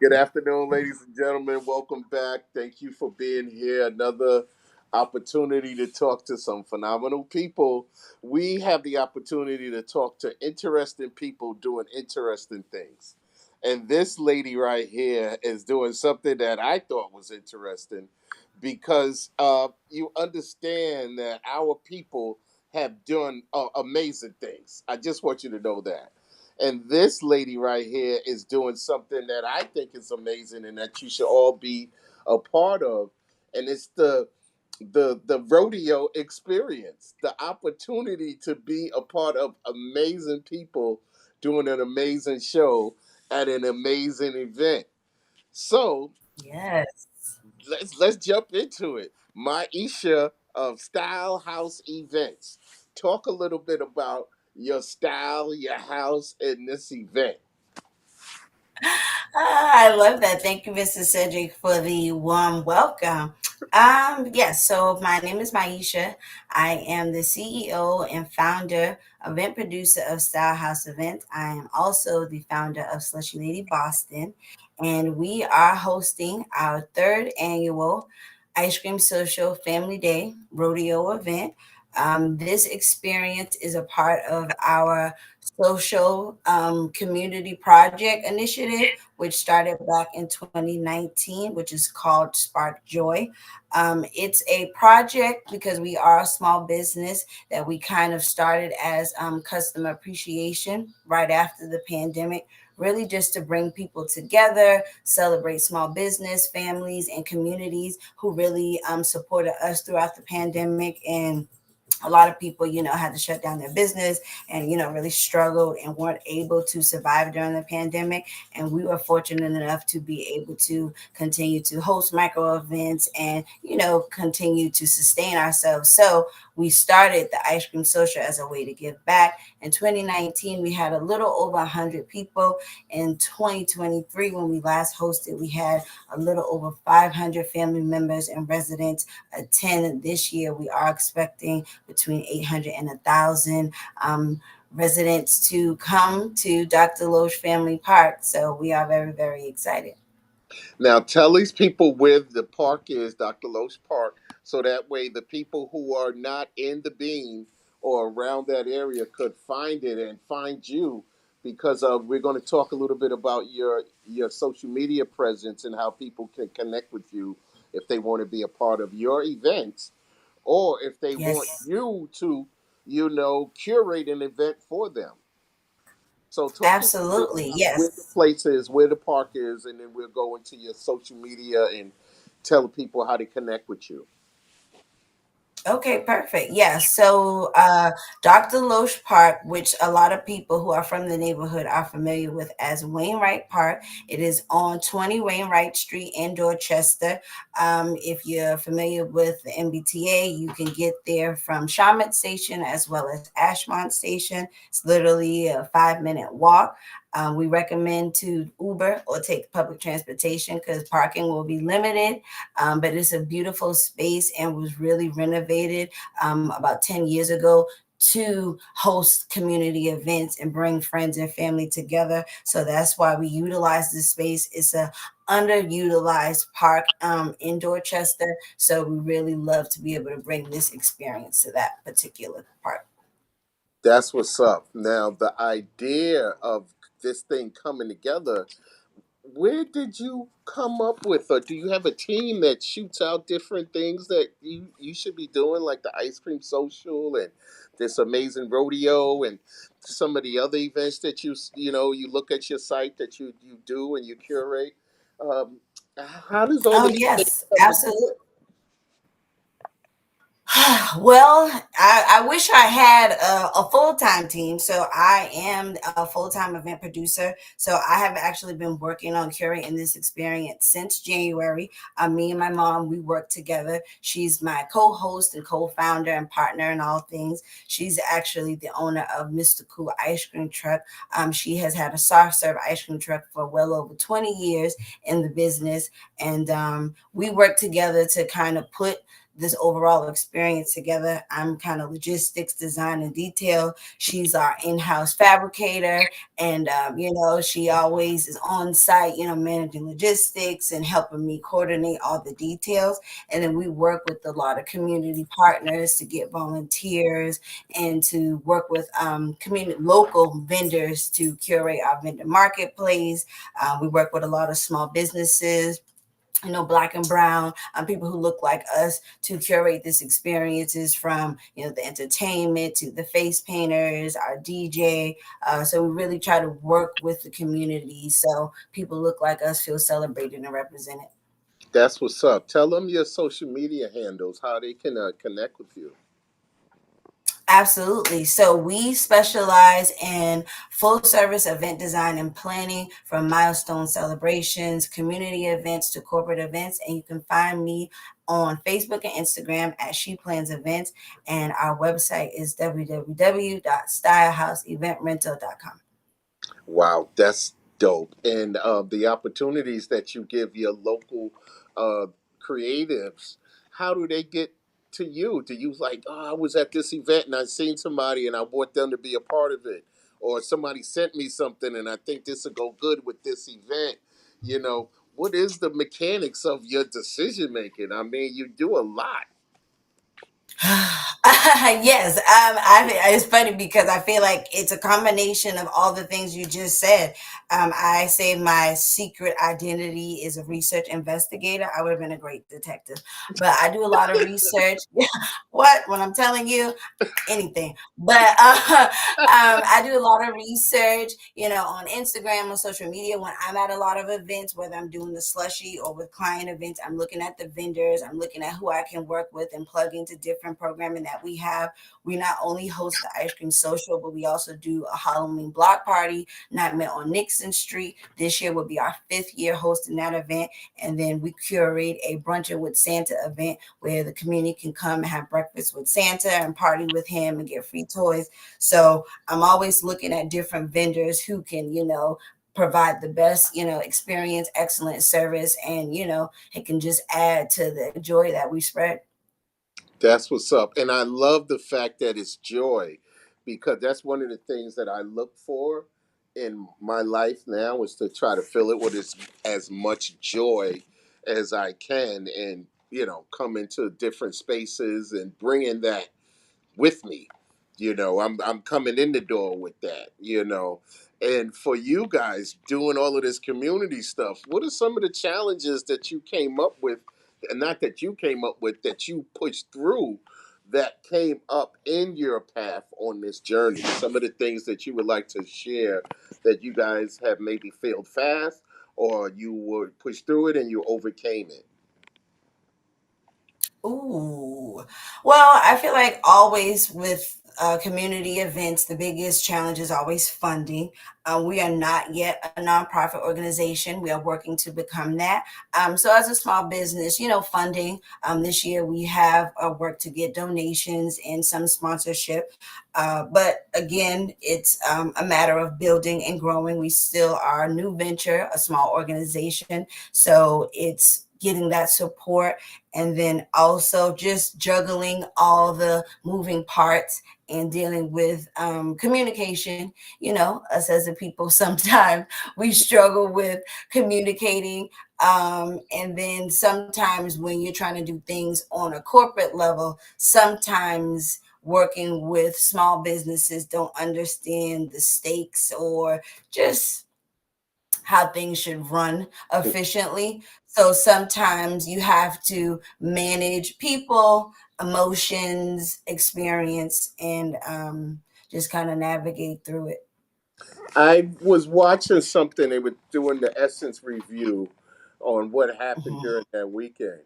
Good afternoon, ladies and gentlemen. Welcome back. Thank you for being here. Another opportunity to talk to some phenomenal people. We have the opportunity to talk to interesting people doing interesting things. And this lady right here is doing something that I thought was interesting because you understand that our people have done amazing things. I just want you to know that. And this lady right here is doing something that I think is amazing and that you should all be a part of. And it's the rodeo experience, the opportunity to be a part of amazing people doing an amazing show at an amazing event. So Yes. let's jump into it. Maisha of Style House Events. Talk a little bit about your style, your house, and this event. I love that. Thank you, Mr. Cedric, for the warm welcome. Yes, so my name is Maisha. I am the CEO and founder, event producer of Style House Events. I am also the founder of Slushy Lady Boston, and we are hosting our third annual Ice Cream Social Family Day Rodeo event. This experience is a part of our social community project initiative, which started back in 2019, which is called Spark Joy. It's a project because we are a small business that we kind of started as customer appreciation right after the pandemic, really just to bring people together, celebrate small business, families, and communities who really supported us throughout the pandemic. And a lot of people, had to shut down their business and, really struggled and weren't able to survive during the pandemic. And we were fortunate enough to be able to continue to host micro events and, continue to sustain ourselves. So we started the Ice Cream Social as a way to give back. In 2019, we had a little over 100 people. In 2023, when we last hosted, we had a little over 500 family members and residents attend. This year, we are expecting between 800 and 1,000 residents to come to Dr. Loesch Family Park. So we are very, very excited. Now, tell these people where the park is, Dr. Loesch Park, so that way the people who are not in the bean or around that area could find it and find you. Because we're going to talk a little bit about your social media presence and how people can connect with you if they want to be a part of your events or if they want Yes, you to, curate an event for them. So talk a little bit absolutely. about where the Yes. place is, where the park is, and then we'll go into your social media and tell people how to connect with you. Okay, perfect. Yeah. So, Dr. Loesch Park, which a lot of people who are from the neighborhood are familiar with as Wainwright Park, it is on 20 Wainwright Street in Dorchester. If you're familiar with the MBTA, you can get there from Shawmut Station as well as Ashmont Station. It's literally a 5-minute walk. We recommend to Uber or take public transportation because parking will be limited. But it's a beautiful space and was really renovated about 10 years ago to host community events and bring friends and family together. So that's why we utilize this space. It's a underutilized park in Dorchester. So we really love to be able to bring this experience to that particular park. That's what's up. Now, the idea of this thing coming together, where did you come up with, or do you have a team that shoots out different things that you should be doing, like the ice cream social and this amazing rodeo and some of the other events that you look at your site that you do and you curate? Um, how does all Oh, of these things yes, come absolutely. together? Well, I wish I had a full time team. So I am a full time event producer. So I have actually been working on curating this experience since January. Me and my mom, we work together. She's my co host and co founder and partner in all things. She's actually the owner of Mr. Cool Ice Cream Truck. She has had a soft serve ice cream truck for well over 20 years in the business. And we work together to kind of put this overall experience together. I'm kind of logistics, design, and detail. She's our in-house fabricator, and she always is on site, managing logistics and helping me coordinate all the details. And then we work with a lot of community partners to get volunteers and to work with community local vendors to curate our vendor marketplace. We work with a lot of small businesses, black and brown, people who look like us, to curate these experiences, from the entertainment to the face painters, our DJ. So we really try to work with the community so people look like us feel celebrated and represented. That's what's up. Tell them your social media handles, how they can connect with you. Absolutely. So we specialize in full service event design and planning, from milestone celebrations, community events to corporate events. And you can find me on Facebook and Instagram at She Plans Events. And our website is www.stylehouseeventrental.com. Wow, that's dope. And the opportunities that you give your local uh, creatives, how do they get to you? Do you like, oh, I was at this event and I seen somebody and I want them to be a part of it? Or somebody sent me something and I think this will go good with this event? You know, what is the mechanics of your decision making? I mean, you do a lot. Yes, it's funny because I feel like it's a combination of all the things you just said. I say my secret identity is a research investigator. I would have been a great detective, but I do a lot of research. What, when I'm telling you anything, but I do a lot of research, on Instagram, on social media. When I'm at a lot of events, whether I'm doing the slushy or with client events, I'm looking at the vendors, I'm looking at who I can work with and plug into different programming that we have. We not only host the ice cream social, but we also do a Halloween block party, Nightmare on Nixon Street. This year will be our 5th year hosting that event. And then we curate a brunching with Santa event where the community can come and have breakfast with Santa and party with him and get free toys. So I'm always looking at different vendors who can, provide the best, experience, excellent service, and, it can just add to the joy that we spread. That's what's up. And I love the fact that it's joy, because that's one of the things that I look for in my life now, is to try to fill it with as much joy as I can, and, come into different spaces and bring in that with me. I'm coming in the door with that. And for you guys doing all of this community stuff, what are some of the challenges that you came up with, and not that you came up with, that you pushed through, that came up in your path on this journey? Some of the things that you would like to share, that you guys have maybe failed fast, or you were pushed through it and you overcame it. Ooh. Well, I feel like always with community events, the biggest challenge is always funding. We are not yet a nonprofit organization. We are working to become that. So, as a small business, funding, this year we have work to get donations and some sponsorship. But again, it's a matter of building and growing. We still are a new venture, a small organization. So, it's getting that support, and then also just juggling all the moving parts and dealing with communication. Us as a people, sometimes we struggle with communicating. And then sometimes when you're trying to do things on a corporate level, sometimes working with small businesses don't understand the stakes or just how things should run efficiently. So sometimes you have to manage people, emotions, experience, and just kind of navigate through it. I was watching something. They were doing the Essence review on what happened Mhm. during that weekend.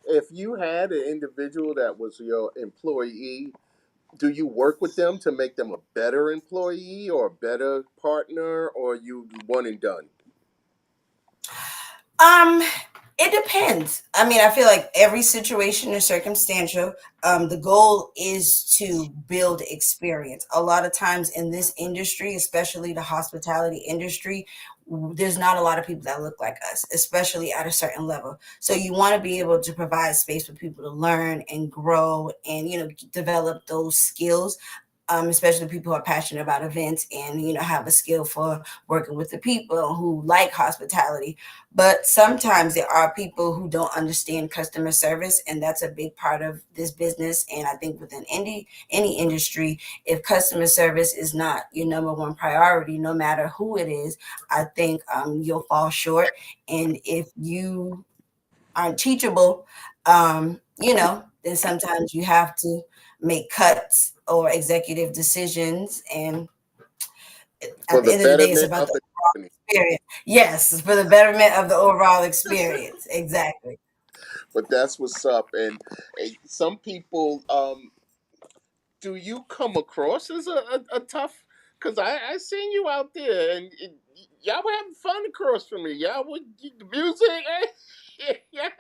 If you had an individual that was your employee, do you work with them to make them a better employee or a better partner, or you one and done? Um, it depends. I mean, I feel like every situation is circumstantial. The goal is to build experience. A lot of times in this industry, especially the hospitality industry, there's not a lot of people that look like us, especially at a certain level. So you want to be able to provide space for people to learn and grow and, develop those skills, especially people who are passionate about events and, have a skill for working with the people who like hospitality. But sometimes there are people who don't understand customer service, and that's a big part of this business. And I think within any industry, if customer service is not your number one priority, no matter who it is, I think you'll fall short. And if you aren't teachable, then sometimes you have to make cuts or executive decisions. And For at the the end of the day, it's betterment about of the the company. experience. Yes, for the betterment of the overall experience. Exactly. But that's what's up. And some people, do you come across as a tough? Because I seen you out there, and y'all were having fun across from me. Y'all would the music. Yeah.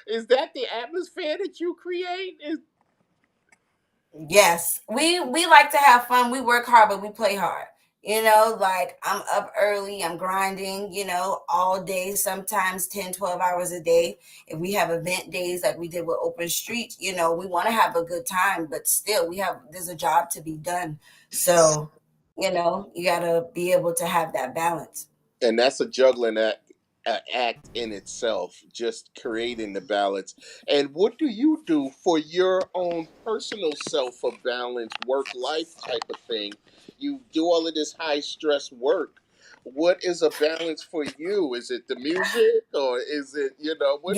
Is that the atmosphere that you create? Yes, we like to have fun. We work hard, but we play hard. Like I'm up early, I'm grinding, all day, sometimes 10, 12 hours a day. If we have event days like we did with Open Street, we want to have a good time, but still there's a job to be done. So, you got to be able to have that balance. And that's a juggling act in itself, just creating the balance. And what do you do for your own personal self for balance, work life type of thing? You do all of this high stress work. What is a balance for you? Is it the music, or is it, Yes. what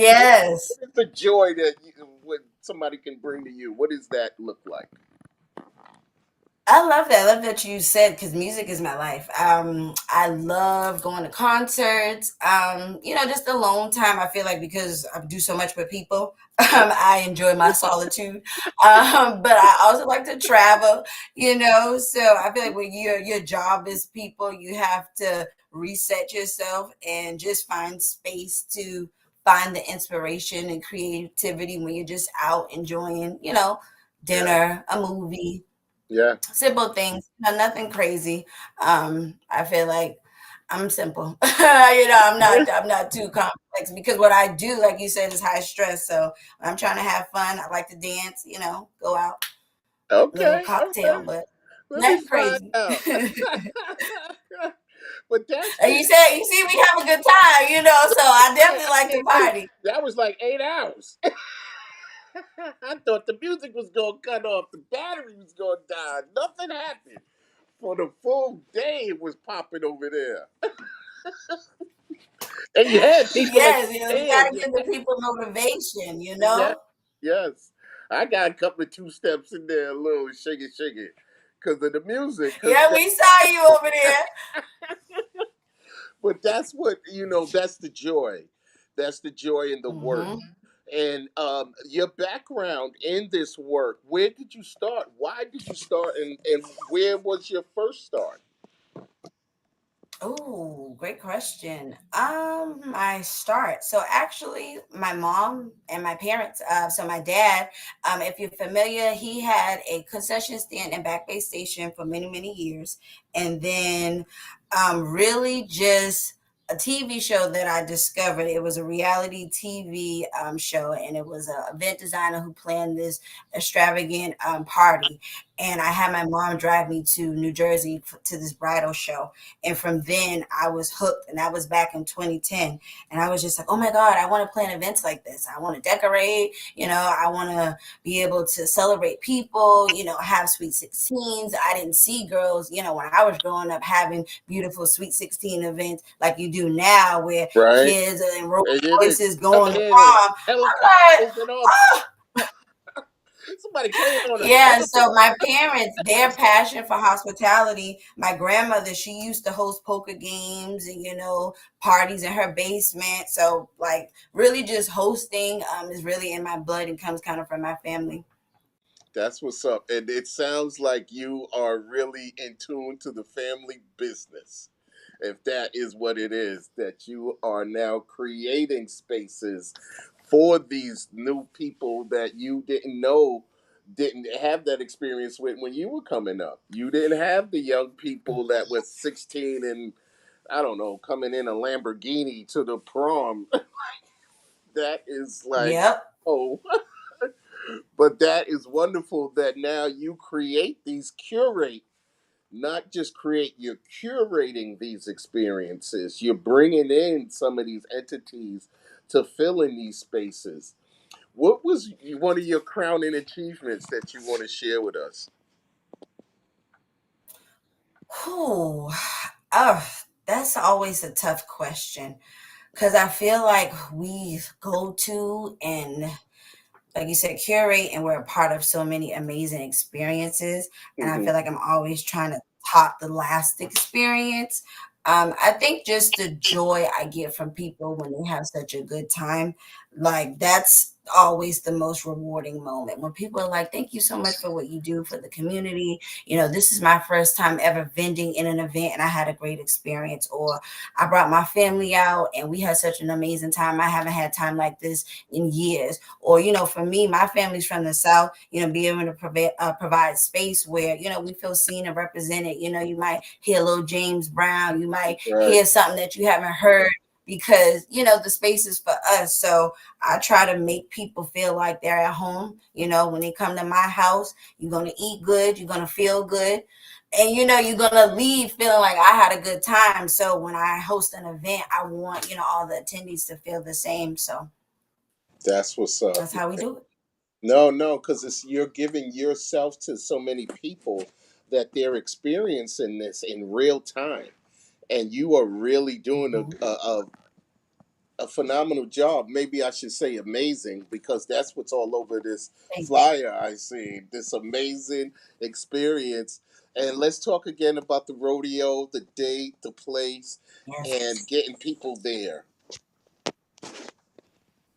is the joy that what somebody can bring to you? What does that look like? I love that. I love that you said, because music is my life. I love going to concerts. Just alone time. I feel like because I do so much with people, I enjoy my solitude. But I also like to travel. So I feel like when your job is people, you have to reset yourself and just find space to find the inspiration and creativity when you're just out enjoying, Yeah, dinner, a movie, yeah. simple things, nothing crazy. I feel like I'm simple. I'm not too complex, because what I do, like you said, is high stress. So when I'm trying to have fun, I like to dance, go out, little Okay, cocktail, okay. but Let me nothing find crazy. out. But that's And the you see, we have a good time, so I yeah. definitely like to party. That was like 8 hours. I thought the music was gonna cut off, the battery was gonna die. Nothing happened. For the full day, it was popping over there, and you had people at Yes, the we got to end. give the people motivation. Yeah, yes. I got a couple of two steps in there, a little shake it, because of the music. Because Yeah, we saw you over there. but that's what That's the joy. That's the joy in the work. Hmm. And your background in this work. Where did you start? Why did you start? And where was your first start? Oh, great question. I start. So actually, my mom and my parents. So my dad, if you're familiar, he had a concession stand and Back Bay Station for many, many years, and then, really just a TV show that I discovered. It was a reality TV show, and it was an event designer who planned this extravagant party. And I had my mom drive me to New Jersey to this bridal show, and from then I was hooked. And that was back in 2010. And I was just like, oh my God, I want to plan events like this. I want to decorate, I want to be able to celebrate people, have sweet 16s. I didn't see girls, when I was growing up, having beautiful sweet 16 events like you do now, where Right? kids and Rolls And then it's Royces going coming to in and prom. I'm like, helicopters and all. oh, Somebody came on a yeah, so helicopter. my parents, their passion for hospitality, my grandmother, she used to host poker games and, parties in her basement. So like really just hosting is really in my blood and comes kind of from my family. That's what's up. And it sounds like you are really in tune to the family business. If that is what it is, that you are now creating spaces for these new people that you didn't know, didn't have that experience with when you were coming up. You didn't have the young people that was 16 and I don't know, coming in a Lamborghini to the prom. That is like, Yep. oh, but that is wonderful that now you create these curate, not just create, you're curating these experiences. You're bringing in some of these entities to fill in these spaces. What was one of your crowning achievements that you want to share with us? Whew. Oh, that's always a tough question because I feel like we go to and like you said, curate, and we're a part of so many amazing experiences. And I Hmm. feel like I'm always trying to top the last experience. I think just the joy I get from people when they have such a good time, like that's always the most rewarding moment when people are like, thank you so much for what you do for the community. This is my first time ever vending in an event and I had a great experience, or I brought my family out and we had such an amazing time. I haven't had time like this in years. Or for me, my family's from the South. Be able to provide space where we feel seen and represented. You might hear a little James Brown, you might Right. hear something that you haven't heard because the space is for us. So I try to make people feel like they're at home. When they come to my house, you're gonna eat good, you're gonna feel good, and you're gonna leave feeling like I had a good time. So when I host an event, I want all the attendees to feel the same. So That's what's up. that's how we do it. No, no, because it's you're giving yourself to so many people that they're experiencing this in real time, and you are really doing Mhm. a phenomenal job. Maybe I should say amazing because that's what's all over this Thank flyer I see. This amazing experience. And let's talk again about the rodeo, the date, the place, you. and Yes. getting people there.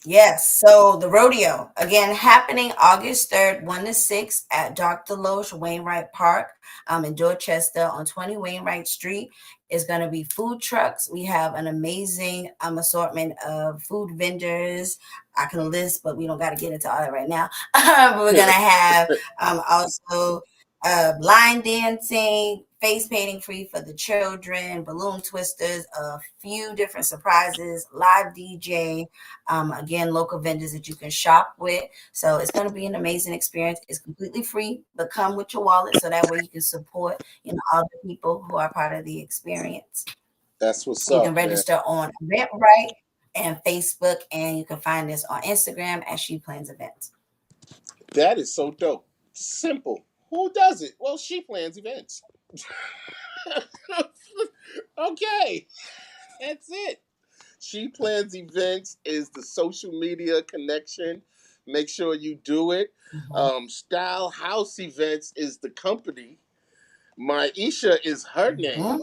Yes. So the rodeo again happening August 3rd, 1 to 6 at Dr. Loesch Wainwright Park in Dorchester on 20 Wainwright Street. Is going to be food trucks. We have an amazing assortment of food vendors. I can list, but we don't got to get into all that right now. We're going to have also line dancing, face painting free for the children, balloon twisters, a few different surprises, live DJ, again, local vendors that you can shop with. So it's going to be an amazing experience. It's completely free, but come with your wallet so that way you can support all the people who are part of the experience. That's what's You can up, man. register on Eventbrite and Facebook, and you can find us on Instagram at She Plans Events. That is so dope. Simple. Who does it? Well, she plans events. Okay, that's it. She plans events is the social media connection. Make sure you do it. Mhm. Style House Events is the company. Maisha is her Mhm. name.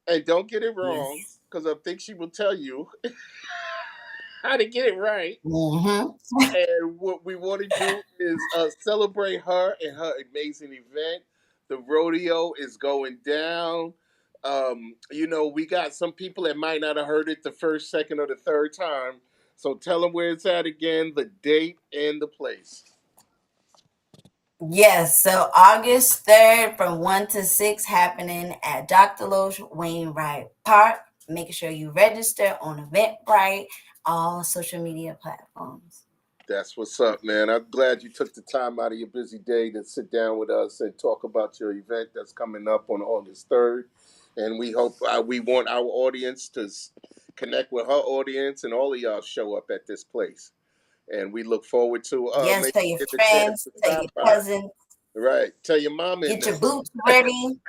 And don't get it wrong, Yes. because I think she will tell you how to get it right. Hmm. And what we want to do is celebrate her and her amazing event. The rodeo is going down. We got some people that might not have heard it the first, second, or the third time. So tell them where it's at again, the date and the place. Yes, so August 3rd from 1 to 6 happening at Dr. Loesch Wainwright Park. Making sure you register on Eventbrite, all social media platforms. That's what's up, man. I'm glad you took the time out of your busy day to sit down with us and talk about your event that's coming up on August 3rd. And we hope we want our audience to connect with her audience and all of y'all show up at this place. And we look forward to Yes, maybe tell your get the chance friends, to tell your stop by. cousins, Right. Tell your mom in get them. your boots ready.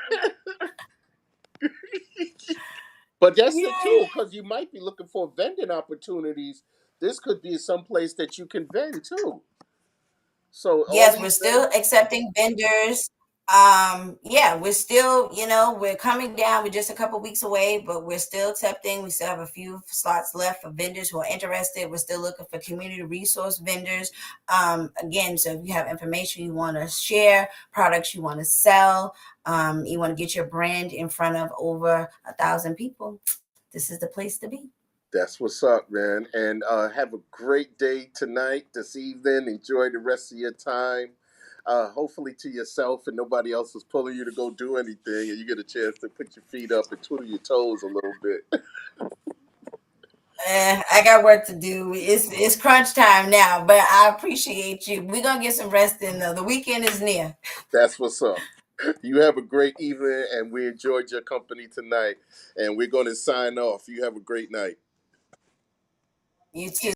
But that's the Yeah. too, because you might be looking for vending opportunities. This could be some place that you can vend too. So all Yes, these we're still vendors. accepting vendors. Yeah, we're still, we're coming down. We're just a couple weeks away, but we're still accepting. We still have a few slots left for vendors who are interested. We're still looking for community resource vendors. Again, so if you have information you want to share, products you want to sell, you want to get your brand in front of over 1,000 people, this is the place to be. That's what's up, man. And have a great day tonight, this evening. Enjoy the rest of your time. hopefully to yourself and nobody else is pulling you to go do anything, and you get a chance to put your feet up and twiddle your toes a little bit. I got work to do. It's crunch time now, but I appreciate you. We're gonna get some rest in though. The weekend is near. That's what's up. You have a great evening, and we enjoyed your company tonight. And we're going to sign off. You have a great night. You too.